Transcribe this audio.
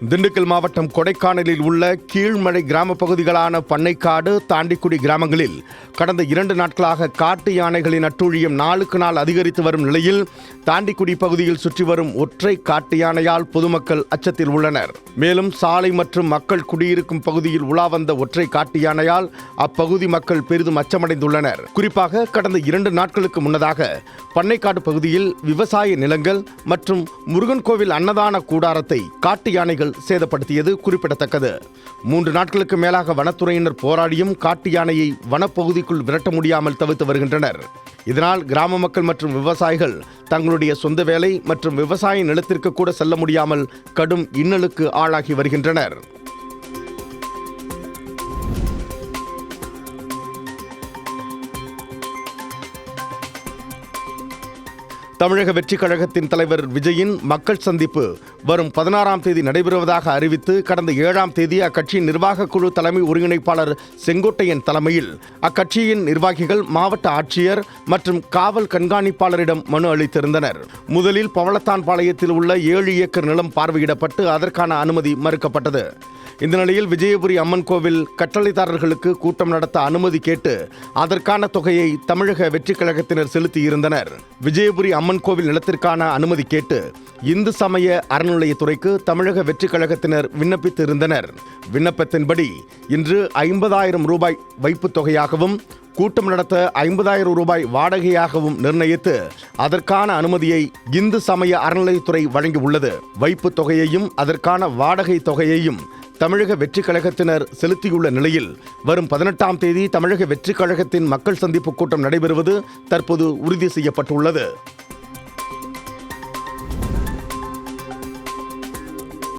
திண்டுக்கல் மாவட்டம் கொடைக்கானலில் உள்ள கீழ்மழை கிராம பகுதிகளான பண்ணைக்காடு, தாண்டிக்குடி கிராமங்களில் கடந்த 2 நாட்களாக காட்டு யானைகளின் அட்டூழியம் நாளுக்கு நாள் அதிகரித்து வரும் நிலையில் தாண்டிக்குடி பகுதியில் சுற்றி வரும் ஒற்றை காட்டு யானையால் பொதுமக்கள் அச்சத்தில் உள்ளனர். மேலும் சாலை மற்றும் மக்கள் குடியிருக்கும் பகுதியில் உலா வந்த ஒற்றை காட்டு யானையால் அப்பகுதி மக்கள் பெரிதும் அச்சமடைந்துள்ளனர். குறிப்பாக கடந்த 2 நாட்களுக்கு முன்னதாக பண்ணைக்காடு பகுதியில் விவசாய நிலங்கள் மற்றும் முருகன் கோவில் அன்னதான கூடாரத்தை காட்டு யானைகள் சேதப்படுத்தியது குறிப்பிடத்தக்கது. 3 நாட்களுக்கு மேலாக வனத்துறையினர் போராடியும் காட்டு யானையை வனப்பகுதிக்குள் விரட்ட முடியாமல் தவிர்த்து வருகின்றனர். இதனால் கிராம மக்கள் மற்றும் விவசாயிகள் தங்களுடைய சொந்த வேலை மற்றும் விவசாய நிலத்திற்கு கூட செல்ல முடியாமல் கடும் இன்னலுக்கு ஆளாகி வருகின்றனர். தமிழக வெற்றிக் கழகத்தின் தலைவர் விஜயின் மக்கள் சந்திப்பு வரும் 16ஆம் தேதி நடைபெறுவதாக அறிவித்து கடந்த 7ஆம் தேதி அக்கட்சியின் நிர்வாகக் குழு தலைமை ஒருங்கிணைப்பாளர் செங்கோட்டையன் தலைமையில் அக்கட்சியின் நிர்வாகிகள் மாவட்ட ஆட்சியர் மற்றும் காவல் கண்காணிப்பாளரிடம் மனு அளித்திருந்தனர். முதலில் பவளத்தான் பாளையத்தில் உள்ள 7 ஏக்கர் நிலம் பார்வையிடப்பட்டு அதற்கான அனுமதி மறுக்கப்பட்டது. இந்த நிலையில் விஜயபுரி அம்மன் கோவில் கட்டளைதாரர்களுக்கு கூட்டம் நடத்த அனுமதி கேட்டு அதற்கான தொகையை தமிழக வெற்றிக் கழகத்தினர் செலுத்தியிருந்தனர். விஜயபுரி அம்மன் கோவில் நிலத்திற்கான அனுமதி கேட்டு இந்து சமய அறநிலையத்துறைக்கு தமிழக வெற்றிக் கழகத்தினர் விண்ணப்பித்து இருந்தனர். விண்ணப்பத்தின்படி இன்று 50,000 ரூபாய் வைப்புத் தொகையாகவும் கூட்டம் நடத்த 50,000 ரூபாய் வாடகையாகவும் நிர்ணயித்து அதற்கான அனுமதியை இந்து சமய அறநிலையத்துறை வழங்கியுள்ளது. வைப்புத் தொகையையும் அதற்கான வாடகை தொகையையும் தமிழக வெற்றிக் கழகத்தினர் செலுத்தியுள்ள நிலையில் வரும் 18ஆம் தேதி தமிழக வெற்றிக் கழகத்தின் மக்கள் சந்திப்பு கூட்டம் நடைபெறுவது தற்போது உறுதி செய்யப்பட்டுள்ளது.